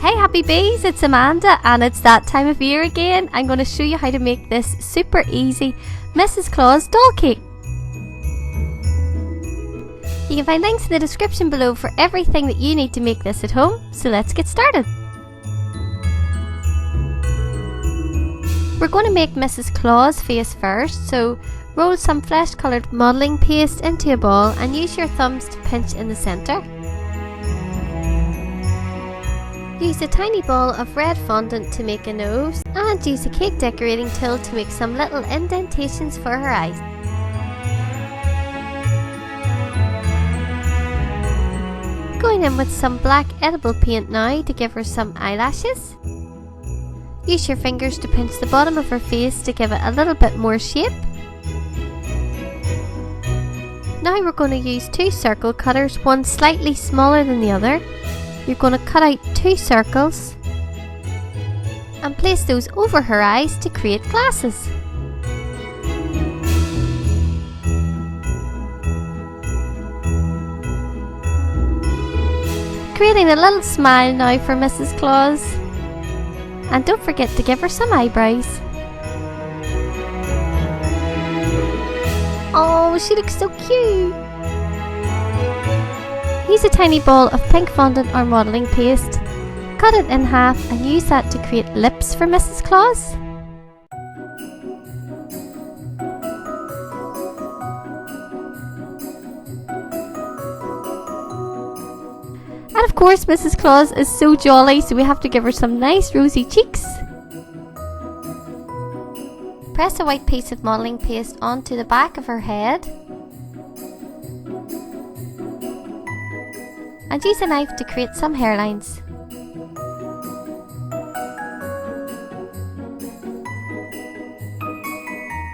Hey happy bees, it's Amanda and it's that time of year again. I'm going to show you how to make this super easy Mrs Claus doll cake. You can find links in the description below for everything that you need to make this at home, so let's get started. We're going to make Mrs Claus face first, so roll some flesh coloured modelling paste into a ball and use your thumbs to pinch in the centre. Use a tiny ball of red fondant to make a nose and use a cake decorating tool to make some little indentations for her eyes. Going in with some black edible paint now to give her some eyelashes. Use your fingers to pinch the bottom of her face to give it a little bit more shape. Now we're going to use two circle cutters, one slightly smaller than the other. You're going to cut out two circles and place those over her eyes to create glasses. Creating a little smile now for Mrs Claus. And don't forget to give her some eyebrows. Oh, she looks so cute! Use a tiny ball of pink fondant or modelling paste, cut it in half and use that to create lips for Mrs Claus. And of course Mrs Claus is so jolly, so we have to give her some nice rosy cheeks. Press a white piece of modelling paste onto the back of her head. And use a knife to create some hairlines.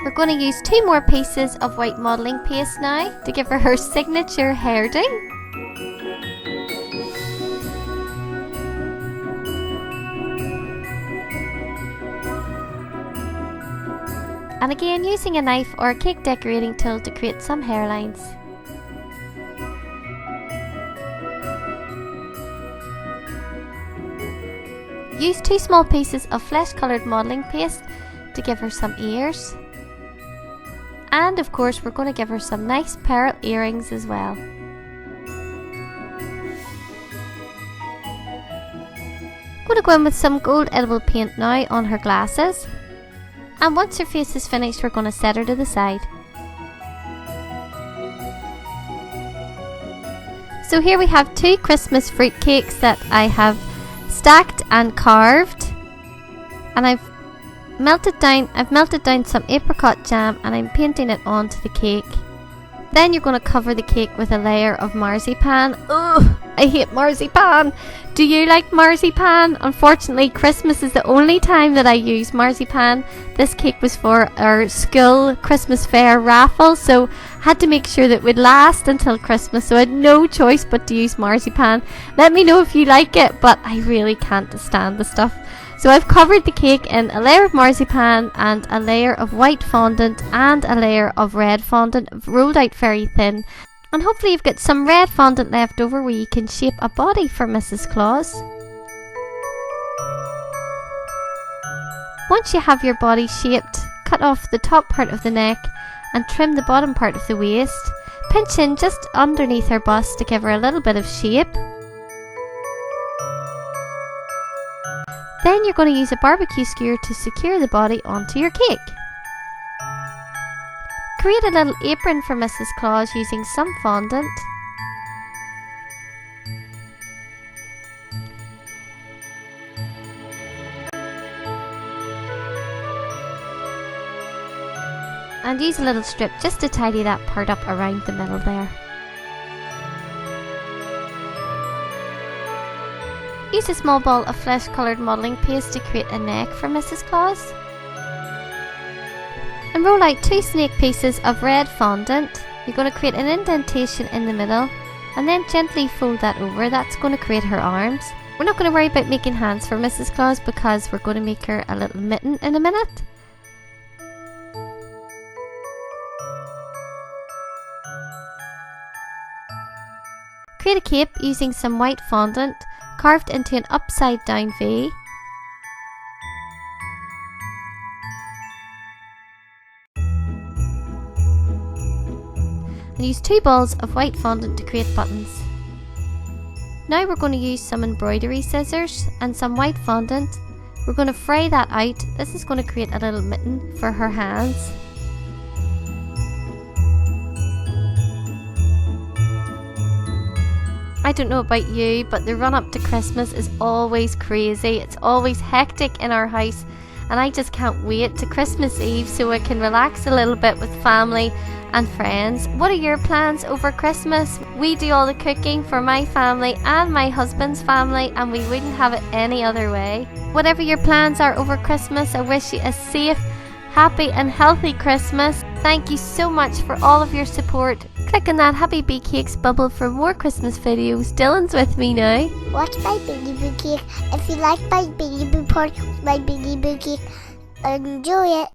We're going to use two more pieces of white modelling paste now to give her signature hairdo. And again using a knife or a cake decorating tool to create some hairlines. Use two small pieces of flesh coloured modelling paste to give her some ears. And of course we're going to give her some nice pearl earrings as well. Going to go in with some gold edible paint now on her glasses. And once her face is finished we're going to set her to the side. So here we have two Christmas fruitcakes that I have stacked and carved, and I've melted down some apricot jam and I'm painting it onto the cake. Then you're going to cover the cake with a layer of marzipan. Ugh, I hate marzipan. Do you like marzipan? Unfortunately, Christmas is the only time that I use marzipan. This cake was for our school Christmas fair raffle, so had to make sure that it would last until Christmas, so I had no choice but to use marzipan. Let me know if you like it, but I really can't stand the stuff. So I've covered the cake in a layer of marzipan and a layer of white fondant and a layer of red fondant, rolled out very thin. And hopefully you've got some red fondant left over where you can shape a body for Mrs Claus. Once you have your body shaped, cut off the top part of the neck and trim the bottom part of the waist. Pinch in just underneath her bust to give her a little bit of shape. Then you're going to use a barbecue skewer to secure the body onto your cake. Create a little apron for Mrs Claus using some fondant. And use a little strip just to tidy that part up around the middle there. Use a small ball of flesh coloured modelling paste to create a neck for Mrs Claus. And roll out two snake pieces of red fondant. You're going to create an indentation in the middle and then gently fold that over. That's going to create her arms. We're not going to worry about making hands for Mrs Claus because we're going to make her a little mitten in a minute. Create a cape using some white fondant. carved into an upside down V. And use 2 balls of white fondant to create buttons. Now we're going to use some embroidery scissors and some white fondant. We're going to fray that out. This is going to create a little mitten for her hands. I don't know about you, but the run up to Christmas is always crazy. It's always hectic in our house, and I just can't wait to Christmas Eve so I can relax a little bit with family and friends. What are your plans over Christmas? We do all the cooking for my family and my husband's family, and we wouldn't have it any other way. Whatever your plans are over Christmas, I wish you a safe, happy and healthy Christmas. Thank you so much for all of your support. Click on that Happy Bee Cakes bubble for more Christmas videos. Dylan's with me now. Watch my Baby Boo Cake. If you like my Baby Boo part, my Baby Boo Cake, enjoy it.